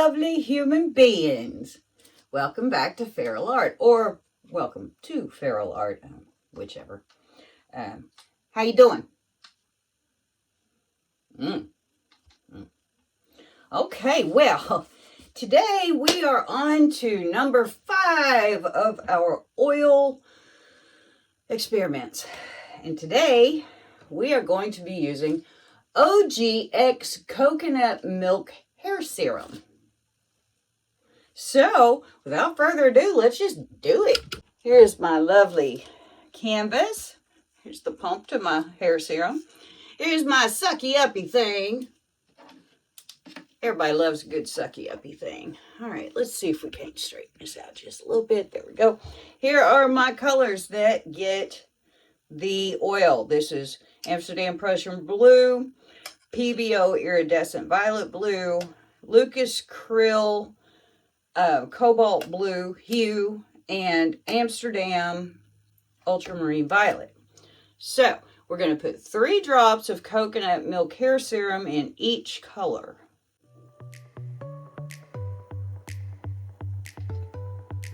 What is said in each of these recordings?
lovely human beings. Welcome back to feralart, or welcome to feralart, whichever. How you doing? Okay, well, today we are on to number 5 of our oil experiments. And today we are going to be using OGX coconut milk hair serum. So, without further ado, let's just do it. Here's my lovely canvas. Here's the pump to my hair serum. Here's my sucky uppy thing. Everybody loves a good sucky uppy thing. All right, let's see if we can't straighten this out just a little bit. There we go. Here are my colors that get the oil. This is Amsterdam Prussian Blue, PBO Iridescent Violet Blue, Lucas Krill Cobalt Blue Hue, and Amsterdam Ultramarine Violet. So, we're going to put 3 drops of coconut milk hair serum in each color.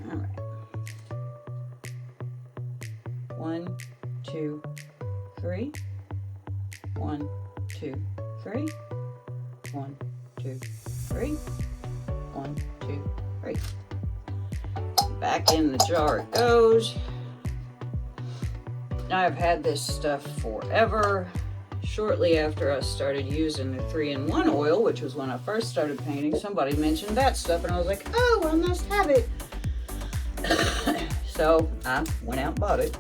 All right. 1, 2, 3. 1, 2, 3. 1, 2, 3. 1, 2, 3. Back in the jar it goes. Now I've had this stuff forever. Shortly after I started using the 3-in-1 oil, which was when I first started painting, somebody mentioned that stuff and I was like, oh, I must have it. So I went out and bought it.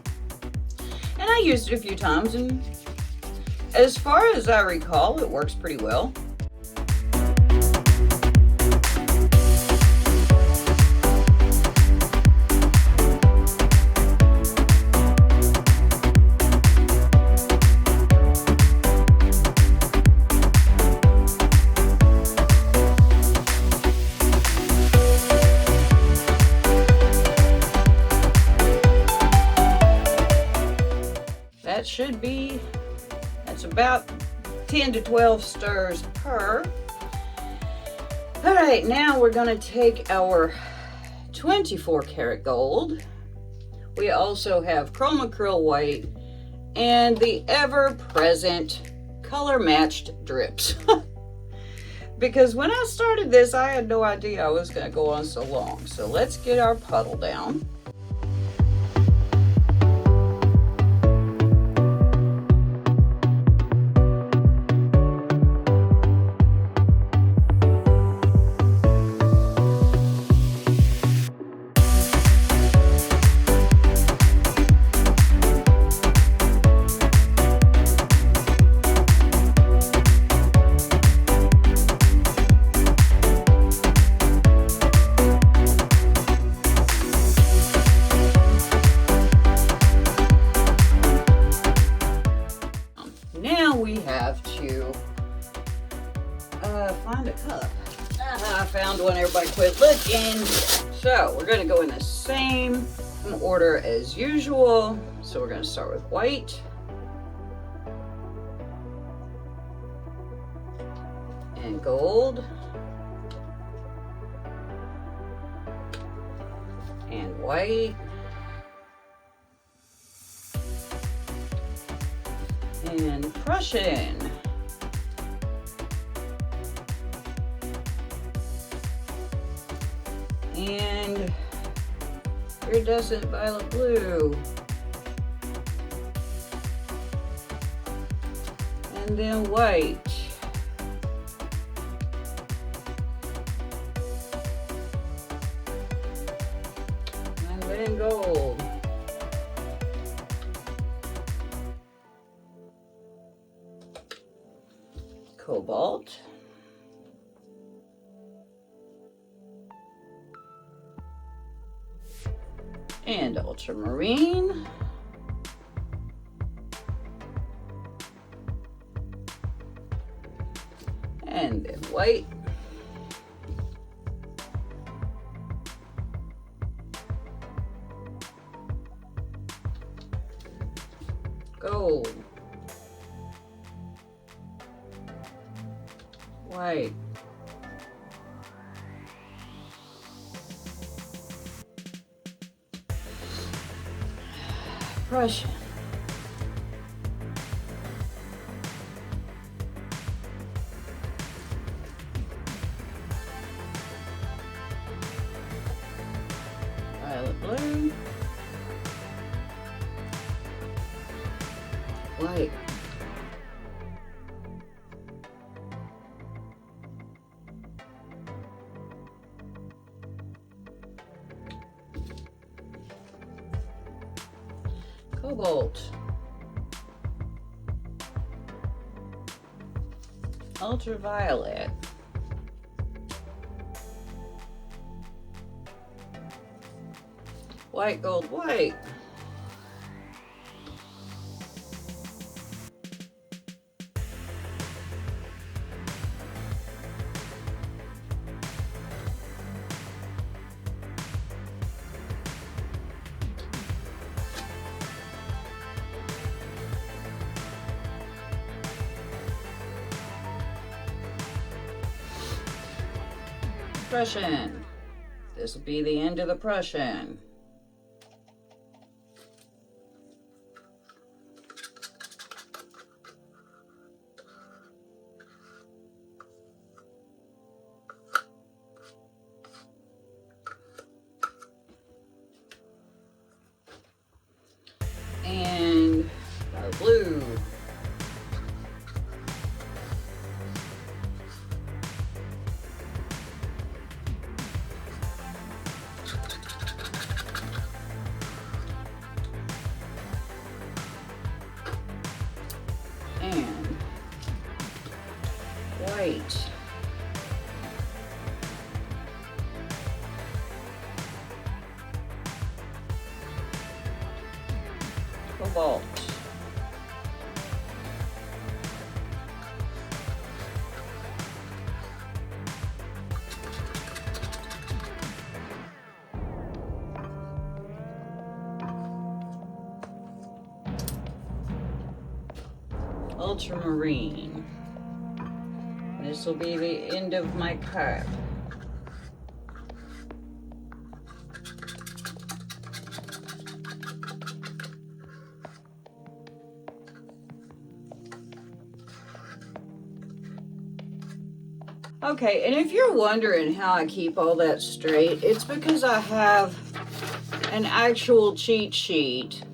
And I used it a few times, and as far as I recall, it works pretty well. That's about 10 to 12 stirs per. All right, now we're going to take our 24 karat gold. We also have chroma krill white and the ever-present color matched drips. Because when I started this, I had no idea I was going to go on so long. So let's get our puddle down. Find a cup. I found one. Everybody quit looking. So we're going to go in the same order as usual. So we're going to start with white. And gold. And white. And Prussian. And iridescent violet blue. And then white. And then gold. Cobalt. And ultramarine. And then white. Gold. White. Brushing. Violet blue. White. Cobalt. Ultraviolet. White, gold, white. Prussian. This will be the end of the Prussian. And blue. And white. Cobalt. Ultramarine. This will be the end of my cup. Okay, and if you're wondering how I keep all that straight, it's because I have an actual cheat sheet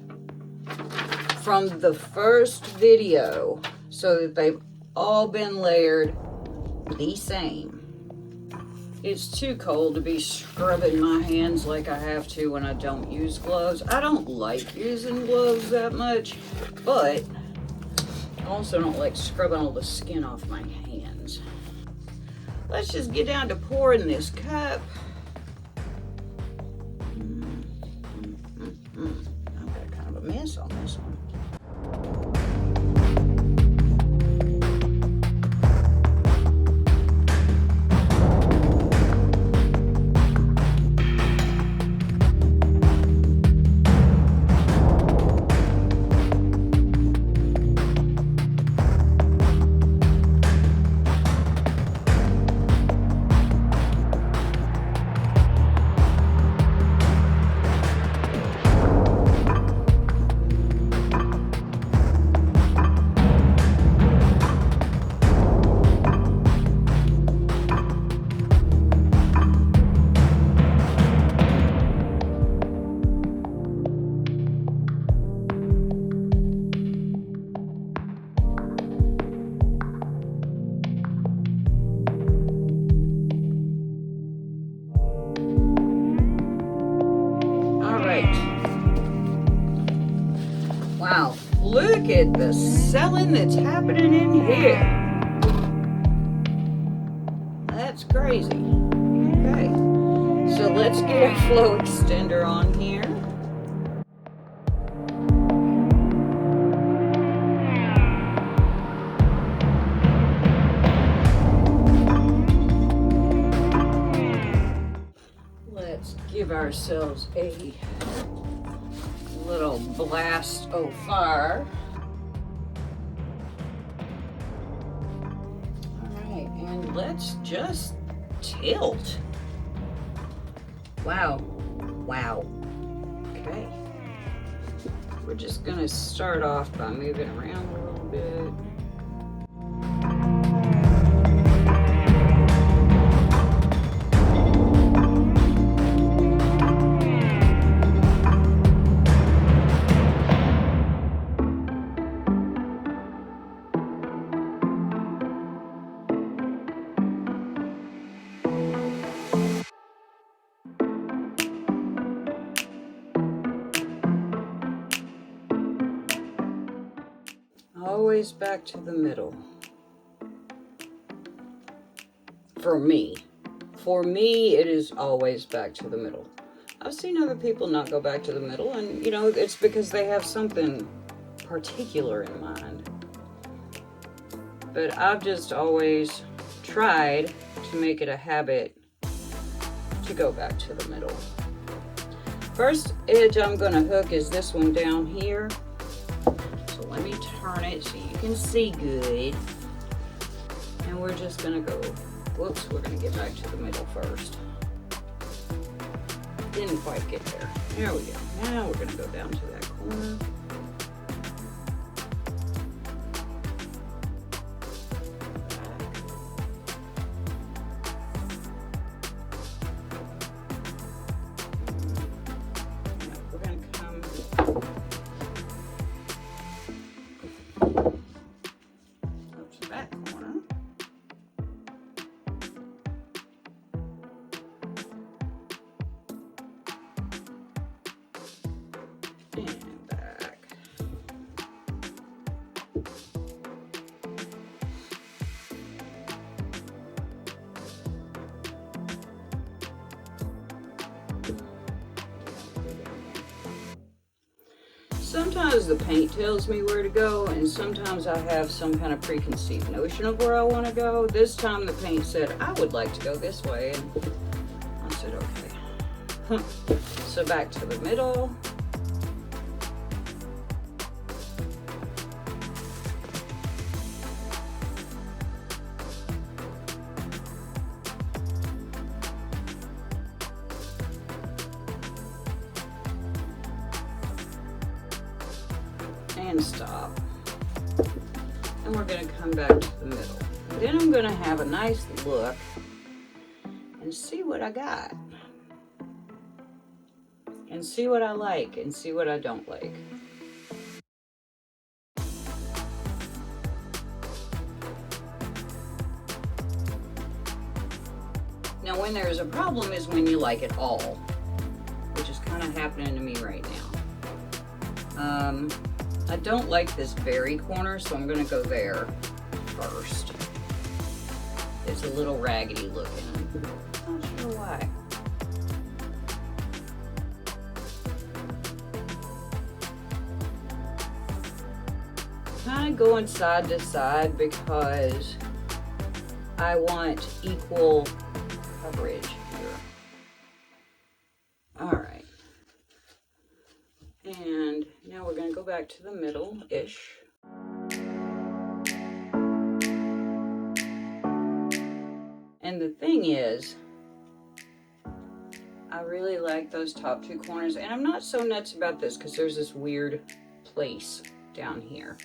from the first video so that they've all been layered the same. It's too cold to be scrubbing my hands like I have to when I don't use gloves. I don't like using gloves that much, but I also don't like scrubbing all the skin off my hands. Let's just get down to pouring this cup. I've got kind of a mess on this one. Wow, look at the selling that's happening in here. That's crazy. Okay, so let's get our flow extender on here. Let's give ourselves a little blast of fire. All right, and let's just tilt. Wow, wow. Okay. We're just going to start off by moving around a little bit. Always back to the middle. For me, it is always back to the middle. I've seen other people not go back to the middle, and you know, it's because they have something particular in mind. But I've just always tried to make it a habit to go back to the middle. First edge I'm going to hook is this one down here. So let me turn it so you can see good. And we're just going to go, whoops, we're going to get back to the middle first. Didn't quite get there. There we go. Now we're going to go down to that corner. Sometimes the paint tells me where to go, and sometimes I have some kind of preconceived notion of where I want to go. This time the paint said I would like to go this way, and I said okay. So back to the middle. And stop. And we're going to come back to the middle. Then I'm going to have a nice look and see what I got. And see what I like and see what I don't like. Now when there's a problem is when you like it all, which is kind of happening to me right now. I don't like this very corner, so I'm going to go there first. It's a little raggedy looking. Not sure why. Kind of going side to side because I want equal coverage here. All right. And now we're going to go back to the middle-ish. And the thing is, I really like those top two corners. And I'm not so nuts about this because there's this weird place down here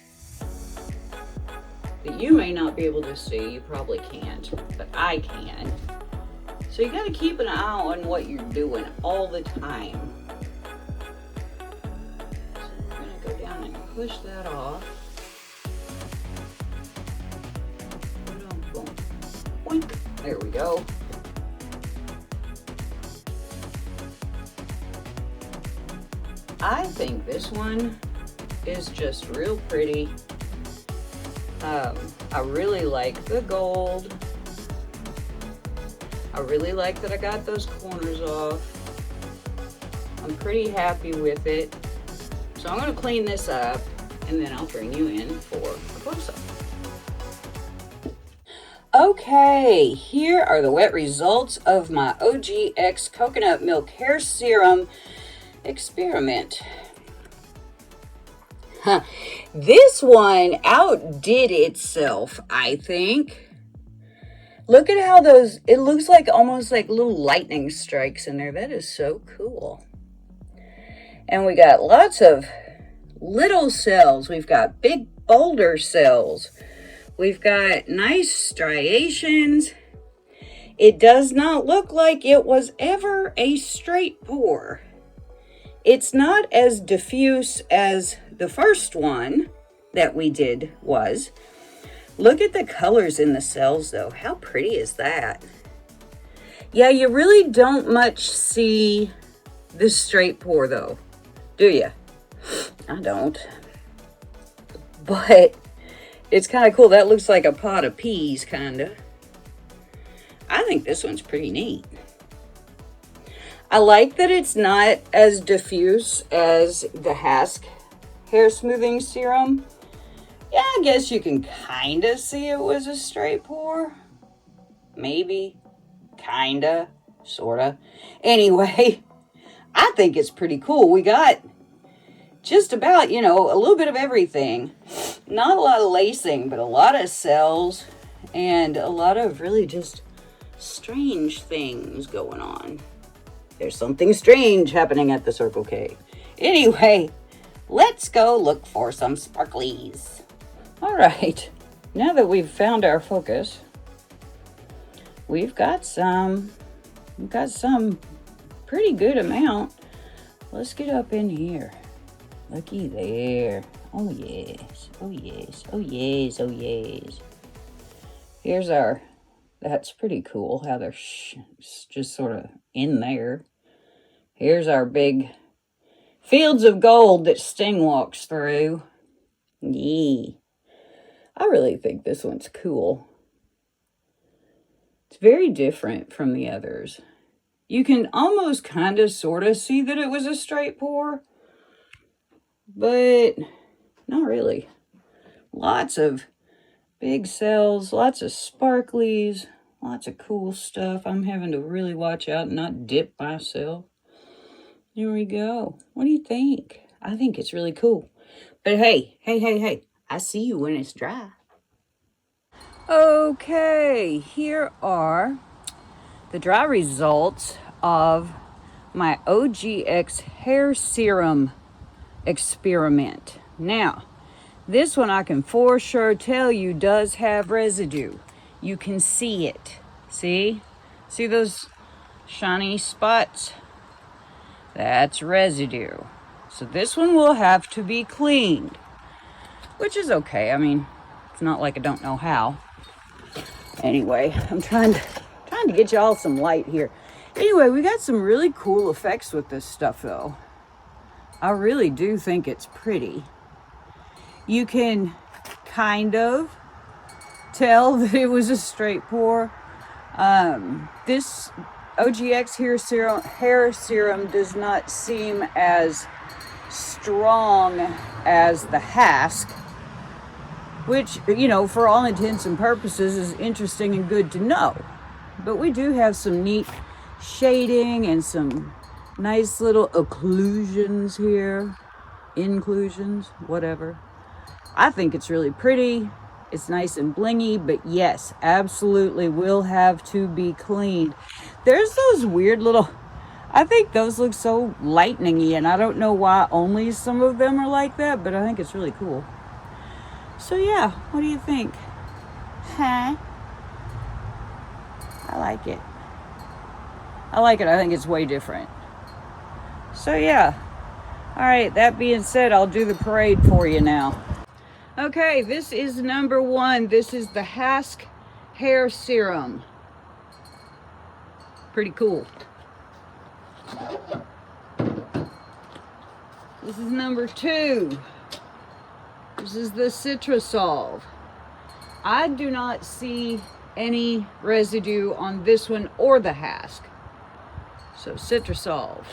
that you may not be able to see. You probably can't, but I can. So you got to keep an eye on what you're doing all the time. Push that off. Boink. There we go. I think this one is just real pretty. I really like the gold. I really like that I got those corners off. I'm pretty happy with it. So I'm going to clean this up, and then I'll bring you in for a close-up. Okay, here are the wet results of my OGX Coconut Milk Hair Serum experiment. This one outdid itself, I think. Look at how those, it looks like almost like little lightning strikes in there. That is so cool. And we got lots of little cells. We've got big boulder cells. We've got nice striations. It does not look like it was ever a straight pore. It's not as diffuse as the first one that we did was. Look at the colors in the cells though. How pretty is that? Yeah, you really don't much see this straight pore though, do you? I don't. But it's kind of cool. That looks like a pot of peas, kind of. I think this one's pretty neat. I like that it's not as diffuse as the Hask hair smoothing serum. Yeah, I guess you can kind of see it was a straight pore. Maybe. Kinda. Sorta. Anyway, I think it's pretty cool. We got just about, you know, a little bit of everything. Not a lot of lacing, but a lot of cells and a lot of really just strange things going on. There's something strange happening at the Circle K. Anyway, let's go look for some sparklies. All right, now that we've found our focus, we've got some pretty good amount. Let's get up in here. Looky there. Oh yes, oh yes, oh yes, oh yes. Here's our, that's pretty cool how they're just sort of in there. Here's our big fields of gold that Sting walks through. Yeah. I really think this one's cool. It's very different from the others. You can almost kind of sort of see that it was a straight pour, but not really. Lots of big cells, lots of sparklies, lots of cool stuff. I'm having to really watch out and not dip myself. Here we go. What do you think? I think it's really cool. But hey, I see you when it's dry. Okay, here are the dry results of my OGX hair serum experiment. Now, this one I can for sure tell you does have residue. You can see it. See? See those shiny spots? That's residue. So this one will have to be cleaned, which is okay. I mean, it's not like I don't know how. Anyway, I'm trying to get y'all some light here. Anyway, we got some really cool effects with this stuff though. I really do think it's pretty. You can kind of tell that it was a straight pour. This OGX hair serum does not seem as strong as the Hask, which, you know, for all intents and purposes is interesting and good to know. But we do have some neat shading and some nice little occlusions here. Inclusions, whatever. I think it's really pretty. It's nice and blingy, but yes, absolutely will have to be cleaned. There's those weird little, I think those look so lightning-y, and I don't know why only some of them are like that, but I think it's really cool. So yeah, what do you think? Huh? I like it. I think it's way different. So yeah. All right, that being said, I'll do the parade for you now. Okay, this is number 1. This is the Hask hair serum. Pretty cool. This is number 2. This is the Citrusolve. I do not see any residue on this one or the Hask. So Citrusolve.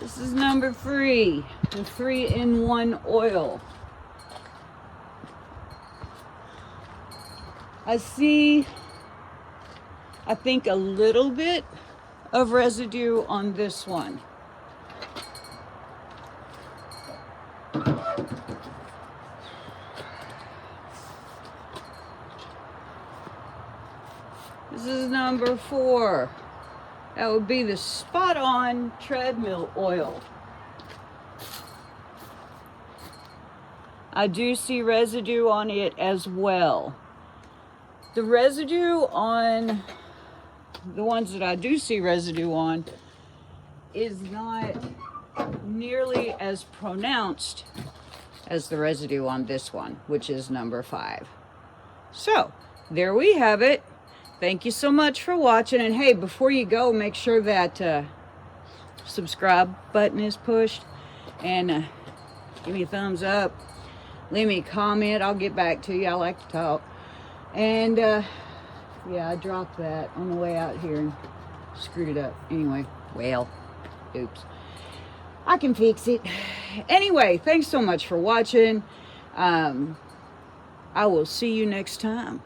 This is number 3, the 3-in-1 oil. I see, I think, a little bit of residue on this one. This is number 4. That would be the Spot On treadmill oil. I do see residue on it as well. The residue on the ones that I do see residue on is not nearly as pronounced as the residue on this one, which is number 5. So there we have it. Thank you so much for watching. And hey, before you go, make sure that subscribe button is pushed, and give me a thumbs up, leave me a comment. I'll get back to you. I like to talk. And yeah, I dropped that on the way out here and screwed it up. Anyway, well, oops. I can fix it. Anyway, thanks so much for watching. I will see you next time.